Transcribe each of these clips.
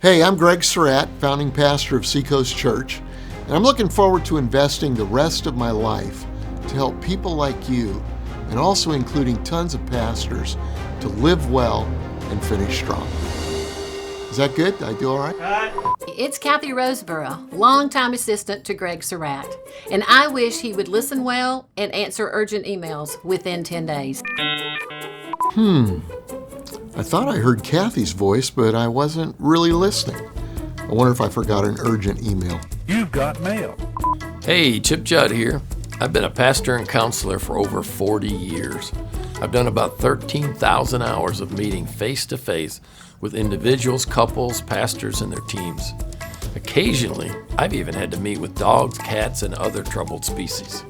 Hey, I'm Greg Surratt, founding pastor of Seacoast Church, and I'm looking forward to investing the rest of my life to help people like you, and also including tons of pastors, to live well and finish strong. Is that good? Did I do all right? It's Kathy Roseborough, longtime assistant to Greg Surratt, and I wish he would listen well and answer urgent emails within 10 days. I thought I heard Kathy's voice, but I wasn't really listening. I wonder if I forgot an urgent email. You've got mail. Hey, Judd here. I've been a pastor and counselor for over 40 years. I've done about 13,000 hours of meeting face-to-face with individuals, couples, pastors, and their teams. Occasionally, I've even had to meet with dogs, cats, and other troubled species.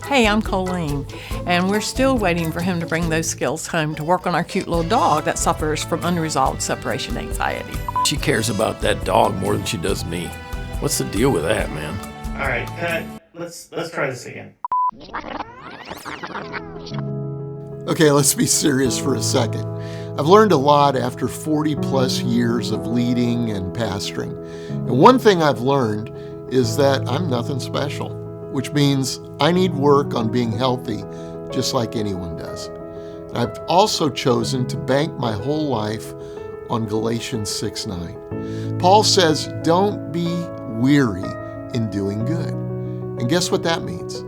Hey, I'm Colleen, and we're still waiting for him to bring those skills home to work on our cute little dog that suffers from unresolved separation anxiety. She cares about that dog more than she does me. What's the deal with that, man? All right, cut. Let's try this again. Okay, let's be serious for a second. I've learned a lot after 40 plus years of leading and pastoring. And one thing I've learned is that I'm nothing special, which means I need work on being healthy just like anyone does. And I've also chosen to bank my whole life on Galatians 6:9. Paul says, don't be weary in doing good. And guess what that means?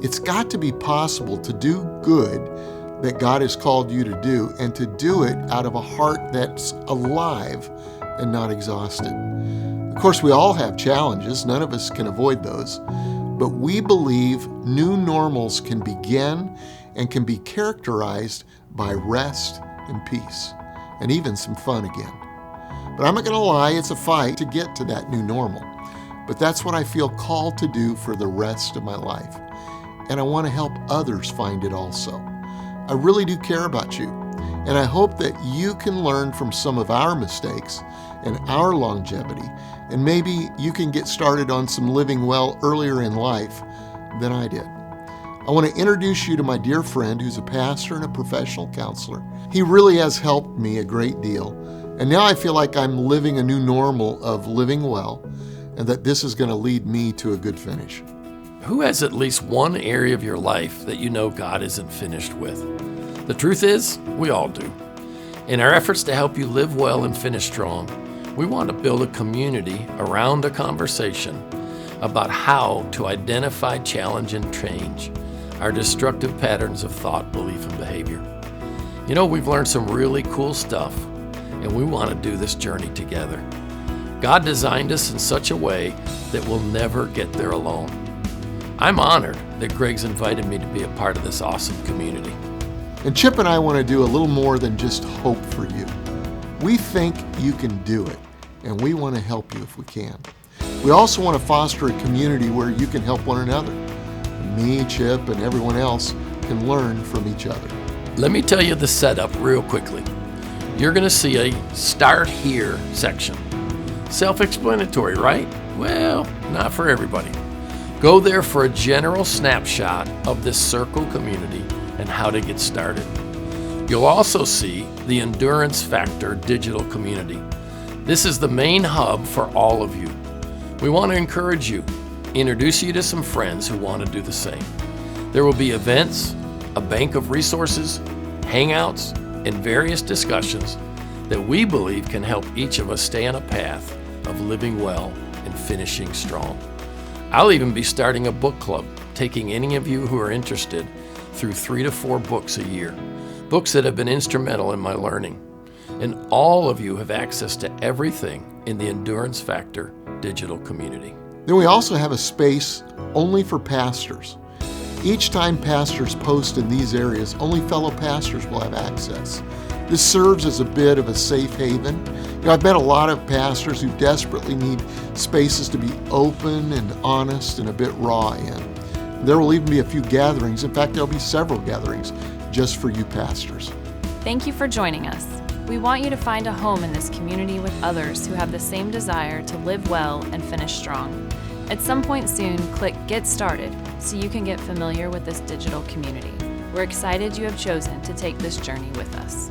It's got to be possible to do good that God has called you to do, and to do it out of a heart that's alive and not exhausted. Of course, we all have challenges. None of us can avoid those. But we believe new normals can begin and can be characterized by rest and peace, and even some fun again. But I'm not going to lie, it's a fight to get to that new normal. But that's what I feel called to do for the rest of my life. And I want to help others find it also. I really do care about you. And I hope that you can learn from some of our mistakes and our longevity. And maybe you can get started on some living well earlier in life than I did. I want to introduce you to my dear friend who's a pastor and a professional counselor. He really has helped me a great deal. And now I feel like I'm living a new normal of living well, and that this is going to lead me to a good finish. Who has at least one area of your life that you know God isn't finished with? The truth is, we all do. In our efforts to help you live well and finish strong, we want to build a community around a conversation about how to identify, challenge, and change our destructive patterns of thought, belief, and behavior. You know, we've learned some really cool stuff, and we want to do this journey together. God designed us in such a way that we'll never get there alone. I'm honored that Greg's invited me to be a part of this awesome community. And Chip and I want to do a little more than just hope for you. We think you can do it, and we want to help you if we can. We also want to foster a community where you can help one another. Me, Chip, and everyone else can learn from each other. Let me tell you the setup real quickly. You're going to see a Start Here section. Self-explanatory, right? Well, not for everybody. Go there for a general snapshot of this circle community and how to get started. You'll also see the Endurance Factor digital community. This is the main hub for all of you. We want to encourage you, introduce you to some friends who want to do the same. There will be events, a bank of resources, hangouts, and various discussions that we believe can help each of us stay on a path of living well and finishing strong. I'll even be starting a book club, taking any of you who are interested through 3 to 4 books a year, books that have been instrumental in my learning. And all of you have access to everything in the Endurance Factor digital community. Then we also have a space only for pastors. Each time pastors post in these areas, only fellow pastors will have access. This serves as a bit of a safe haven. I've met a lot of pastors who desperately need spaces to be open and honest and a bit raw in. There will even be a few gatherings. In fact, there'll be several gatherings just for you pastors. Thank you for joining us. We want you to find a home in this community with others who have the same desire to live well and finish strong. At some point soon, click Get Started so you can get familiar with this digital community. We're excited you have chosen to take this journey with us.